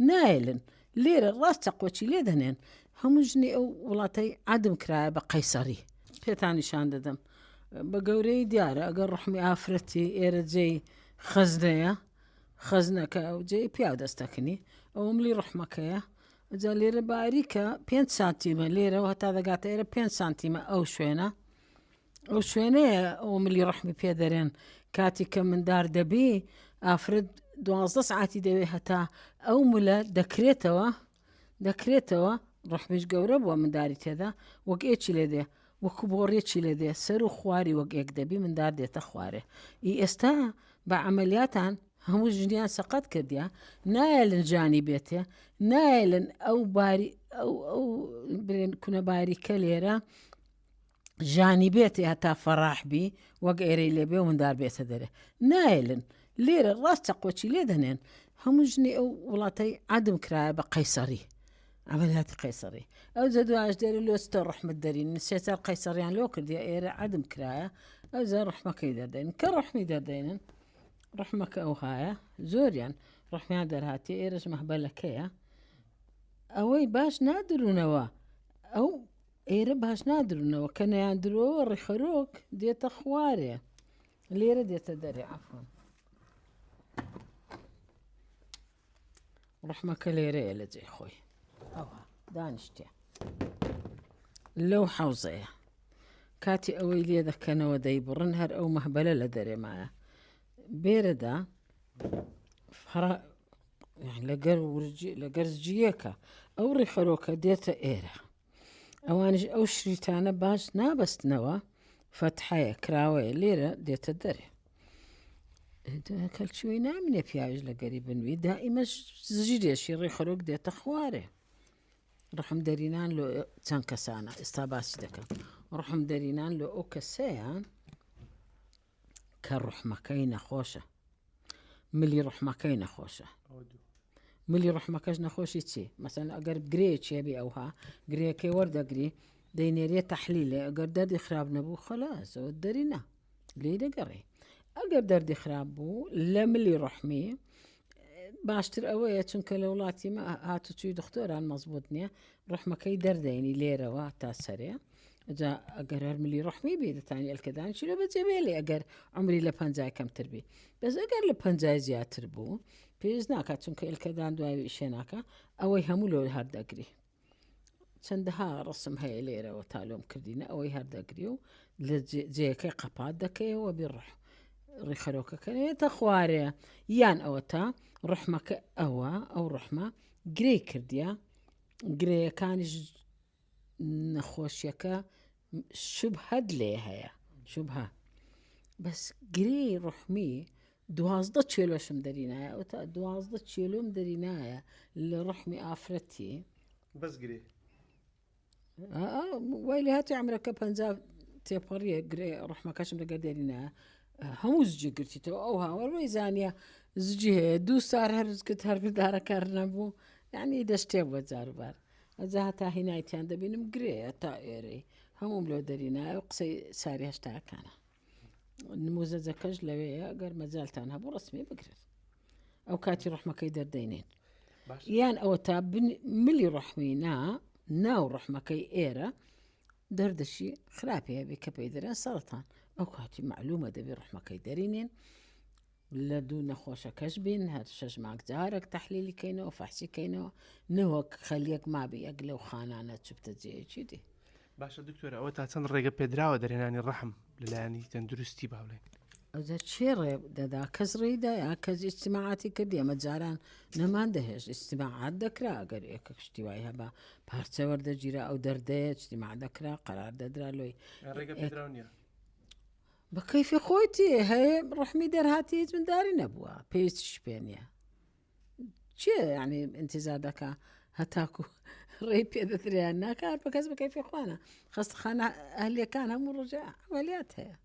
نایلن لێرە ڕاستە قۆچی لێ دەنێن هەموو ژنی ئەو وڵاتی عدم کرایە بە قەیسەری پێتانیشان دەدەم بە گەورەی دیارە ئەگەر ڕحمی ئافرەتی ئێرە جێی خەزنەیە خەزنەکە ئەو جێی پیا دەستەکەنی ئەو ملی ڕحمەکەیە ئەجا لێرە باریکە 5 سانتیمە لێرەوە هەتا دەگاتە ئێرە 5 سانتیمە ئەو شوێنە ئەو شوێنەیە ئەو ملی ڕحمی پێ دەرێن کاتی کە مندار دەبی ئافرەت 12 ساعتی دەوێت هەتا ئەو ملە دەکرێتەوە ڕحمیش گەورە بووە منداری تێدا وەک ئێچی لێ دێ وەکو بۆڕێکی لێ دێ سەر و خواری وەک ئێک دەبی مندار دێتە خوارێ ئێستا بە عملیاتان هەموو ژنیان سەقەت کردیا نایلن جانی بێتێ نایلن ئەو باری ئەو برێن کونە باریکە لێرە ژانی بێتێ هەتا فەڕاحبی وەک ئێرەی لێبێ و مندار بێتە دەرێ نایلن لێرە ڕاستە قۆچی لێ دەنێن هەموو ژنی ئەو وڵاتی عدم کرایە بە قەیسەری عملیاتی قەیسەری ئەو جە دواش دێرە لۆستە ڕحمت دەرین سێسەر قەیسەریان لۆ کردی ئێرە عدم کرایە ئەو جە ڕحمەکەی دەردەین کە ڕحمی دەردەینن ڕحمەکە ئەو هایە زۆریان ڕحمیان دەرهاتی ئێرەش مەحبەلەکەیە ئەوەی باش نادرونەوە ئەو ئێرە باش نادرونەوە کە نەیان درۆوە ڕێخەرۆک دێتە خوارێ لێرە دێتە دەرێ عەفوان ڕحمەکە لێرەیە لە جێی خۆی ئەوە دانیشتێ لەو حەوزەیە کاتی ئەوەی لێ دەکەنەوە دەیبڕن هەر ئەو مەحبەلە لە دەرێمایە بێرەدا لە گەرزجیەکە ئەو ڕێخەرۆکە دێتە ئێرە ئەوانش ئەو شریتانە باش نابەستنەوە فەتحەیە کراوەیە لێرە دێتە دەرێ کەلچوی نامینێ پیاویش لە گەری بنوی دائیمەش زژیرێشی ڕێخەرۆک دێتە خوارێ ڕحم دەرینان لۆ چەند کەسانە ئێستا باسی دەکەم ڕحم دەرینان لۆ ئەو کەسەیان کە ڕحمەکەی نەخۆشە ملی ڕحمەکەی نەخۆشە ملی ڕحمەکەش نەخۆشی چی مەسەن ئەگەر گرەیەکی هەبێ ئەوها گرەیەکەی وەردەگری دەینێریە تەحلیلێ ئەگەر دەردی خراپ نەبوو خەلاص ئەوە دەرینە لێی دەگەڕێ ئەگەر دەردی خراپ بوو لە ملی ڕحمی باشتر ئەوەیە چونکە لە وڵاتی هاتوچووی دختۆران مەزبوط نییە ڕحمەکەی دەردەینی لێرەوە تا سەرێ ئەجا ئەگەر هەر ملی ڕحمی بێ دەتانی ئەلکەدان چیرە بەجێبێ لێ ئەگەر عمری لە 50 کەمتر بی بەس ئەگەر لە 50 زیاتر بوو پێویست ناکات چونکە ئەلکەدان دوای شوێناکە ئەوەی هەموو لۆ هەردەگری چەندەها ڕسم هەیە لێرەوە تالۆم کردینە ئەوەی هەردەگری و لە جێەکەی قەپات دەکەیەوە بڕح ڕێخەرۆکەکەنێتە خوارێ یان ئەوە تا ڕحمەکە ئەو ڕحمە گرەی کردیە گرەیەکانیش نەخۆشیەکە شوبهەت لێ هەیە شوبهە بەس گرەی ڕحمی 12 چێلۆشم دەرینایە ئەو تا 12 چێلۆم دەرینایە لە ڕحمی ئافرەتی بەس گرێ وای لە هاتی عمرەکە 50 تێپەڕیە گرێ ڕحمەکەشم لەگەر دەرینایە هەموو زجی گرتیتەوە ئەو هاوەڕۆی زانیە زجی هەیە 2 سار هەرزکت هەربدارەکار نەبوو یعنی دەشتێ بووە جاروبار ئەجا هەتا هینایتیان دەبینم گرەیە تا ئێرەی هەموم لۆ دەرینایە و قسەی ساری هەشتاکانە نموزەجەکەش لەوەیە ئەگەر مەجالتان هەبوو ڕسمی بگرێت ئەو کاتی ڕحمەکەی دەردەینێن یان ئەوە تا ملی ڕحمی ناو ڕحمەکەی ئێرە دەردەشی خراپی هەبێ کە پێی دەرێن سەرەتان ئەو کاتی معلومە دەبێ ڕحمەکەی دەرینێن لە دوو نەخۆشەکەش بین هەر 6 مانگ جارێک تەحلیلیکەینەوە فەحسیکەینەوە نەوەک خەلیەک مابێ یەک لەو خانانە چوبتە جێیەکی دی باشە دکتۆرە ئەوە تا چەند ڕێگە پێدراوە دەرێنانی ڕەحم لەلایەنی تەندروستی باڵێن ئەوجا چێ ڕێ دەدا کەس ڕێدایە کەس ئیجتیماعاتی کردی ئەمە جاران نەمان دەهێش ئیجتیماعات دەکرا ئەگەر یەکە کشتی وای هەبا پارچە وەردەگیرا ئەو دەردەیە ئیجتیماع دەکرا قەرار دەدرا لۆی ڕێگە پێدراو نییە بە کەیفی خۆیتی هەیە ڕحمی دەرهاتی هیچ منداری نەبووە پێویستیش پێ نییە چێ یعنی ئینتیزار دەکا هەتاکو ڕێی پێدەتریان ناکات بە کەس بە کەیفی خوانە خەستەخانە ئەهلیەکان هەموو ڕۆژە عملیات هەیە